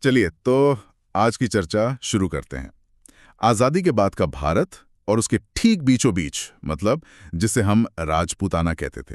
चलिए तो आज की चर्चा शुरू करते हैं। आजादी के बाद का भारत और उसके ठीक बीचों बीच, मतलब जिसे हम राजपूताना कहते थे।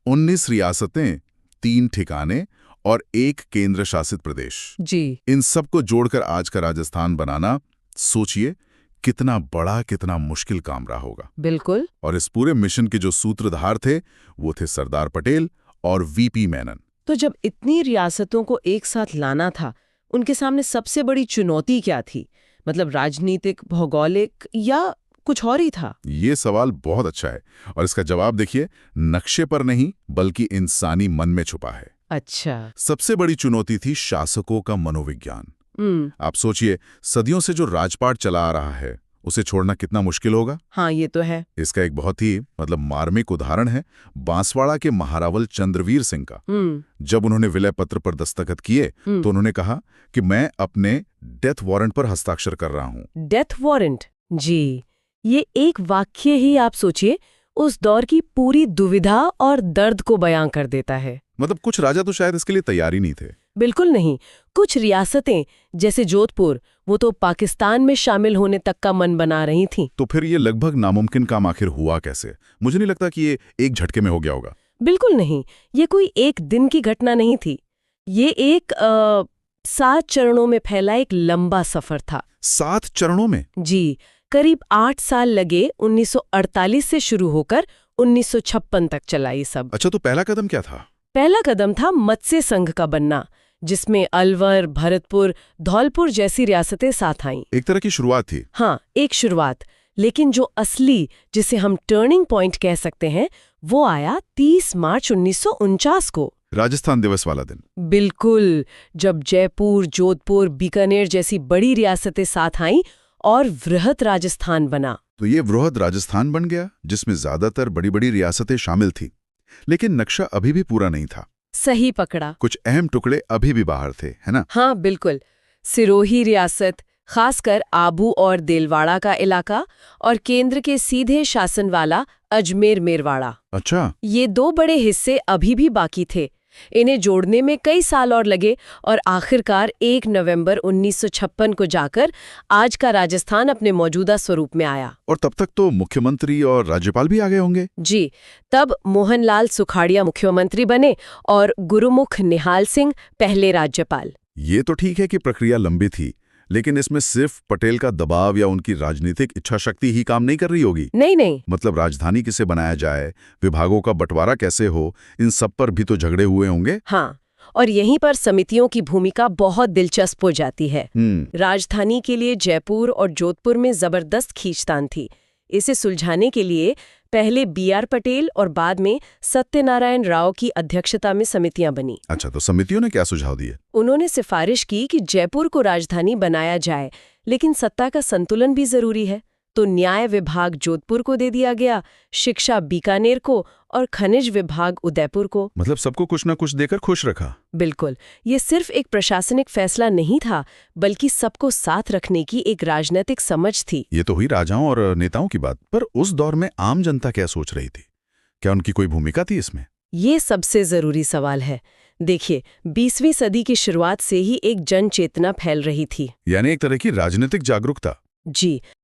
19 रियासतें, 3 ठिकाने और 1 केंद्र शासित प्रदेश। जी। इन सबको जोड़कर आज का राजस्थान बनाना, सोचिए कितना बड़ा, कितना मुश्किल काम रहा होगा। बिल्कुल। और इस पूरे मिशन के जो सूत्रधार थे वो थे सरदार पटेल और वीपी मेनन। तो जब इतनी रियासतों को एक साथ लाना था, उनके सामने सबसे बड़ी चुनौती क्या थी? मतलब राजनीतिक, भौगोलिक या कुछ और ही था? ये सवाल बहुत अच्छा है और इसका जवाब देखिए, नक्शे पर नहीं बल्कि इंसानी मन में छुपा है। अच्छा। सबसे बड़ी चुनौती थी शासकों का मनोविज्ञान। आप सोचिए, सदियों से जो राजपाट चला आ रहा है उसे छोड़ना कितना मुश्किल होगा। हाँ, ये तो है। इसका एक बहुत ही मार्मिक उदाहरण है बांसवाड़ा के महारावल चंद्रवीर सिंह का। जब उन्होंने विलय पत्र पर दस्तखत किए तो उन्होंने कहा कि मैं अपने डेथ वारंट पर हस्ताक्षर कर रहा हूं। Death warrant? जी, ये एक वाक्य ही आप सोचिए उस दौर की पूरी दुविधा और दर्द को बयां कर देता है। मतलब कुछ राजा तो शायद इसके लिए तैयार ही नहीं थे। बिल्कुल नहीं। कुछ रियासतें जैसे जोधपुर, वो तो पाकिस्तान में शामिल होने तक का मन बना रही थीं। तो फिर ये लगभग नामुमकिन काम आखिर हुआ कैसे? मुझे नहीं लगता कि ये एक झटके में हो गया होगा। बिल्कुल नहीं, ये कोई एक दिन की घटना नहीं थी। ये एक 7 चरणों में फैला एक लंबा सफर था। 7 चरणों में? जी, करीब 8 साल लगे। 1948 से शुरू होकर 1956 तक चला ये सब। अच्छा, तो पहला कदम क्या था? पहला कदम था मत्स्य संघ का बनना, जिसमें अलवर, भरतपुर, धौलपुर जैसी रियासतें साथ आईं। एक तरह की शुरुआत थी। हाँ, एक शुरुआत। लेकिन जो असली, जिसे हम टर्निंग पॉइंट कह सकते हैं, वो आया 30 मार्च 1949 को। राजस्थान दिवस वाला दिन। बिल्कुल, जब जयपुर, जोधपुर, बीकानेर जैसी बड़ी रियासतें साथ आईं और वृहत राजस्थान बना। तो ये वृहत राजस्थान बन गया जिसमें ज्यादातर बड़ी बड़ी रियासतें शामिल थी। लेकिन नक्शा अभी भी पूरा नहीं था। सही पकड़ा। कुछ अहम टुकड़े अभी भी बाहर थे, है ना? हाँ, बिल्कुल। सिरोही रियासत, खासकर आबू और देलवाड़ा का इलाका, और केंद्र के सीधे शासन वाला अजमेर मेरवाड़ा। अच्छा। ये 2 बड़े हिस्से अभी भी बाकी थे। इन्हें जोड़ने में कई साल और लगे और आखिरकार 1 नवंबर 1956 को जाकर आज का राजस्थान अपने मौजूदा स्वरूप में आया। और तब तक तो मुख्यमंत्री और राज्यपाल भी आ गए होंगे। जी, तब मोहनलाल सुखाड़िया मुख्यमंत्री बने और गुरुमुख निहाल सिंह पहले राज्यपाल। ये तो ठीक है कि प्रक्रिया लंबी थी, लेकिन इसमें सिर्फ पटेल का दबाव या उनकी राजनीतिक इच्छा शक्ति ही काम नहीं कर रही होगी। नहीं। मतलब राजधानी किसे बनाया जाए, विभागों का बंटवारा कैसे हो, इन सब पर भी तो झगड़े हुए होंगे। हाँ, और यहीं पर समितियों की भूमिका बहुत दिलचस्प हो जाती है। राजधानी के लिए जयपुर और जोधपुर में जबरदस्त खींचतान थी। इसे सुलझाने के लिए पहले BR पटेल और बाद में सत्यनारायण राव की अध्यक्षता में समितियां बनी। अच्छा, तो समितियों ने क्या सुझाव दिए? उन्होंने सिफारिश की कि जयपुर को राजधानी बनाया जाए, लेकिन सत्ता का संतुलन भी जरूरी है। तो न्याय विभाग जोधपुर को दे दिया गया, शिक्षा बीकानेर को और खनिज विभाग उदयपुर को। मतलब सबको कुछ न कुछ देकर खुश रखा। बिल्कुल। ये सिर्फ एक प्रशासनिक फैसला नहीं था, बल्कि सबको साथ रखने की एक राजनीतिक समझ थी। ये तो हुई राजाओं और नेताओं की बात, पर उस दौर में आम जनता क्या सोच रही थी? क्या उनकी कोई भूमिका थी इसमें? ये सबसे जरूरी सवाल है। देखिए, 20वीं सदी की शुरुआत से ही एक जन चेतना फैल रही थी। यानी एक तरह की राजनीतिक जागरूकता। जी,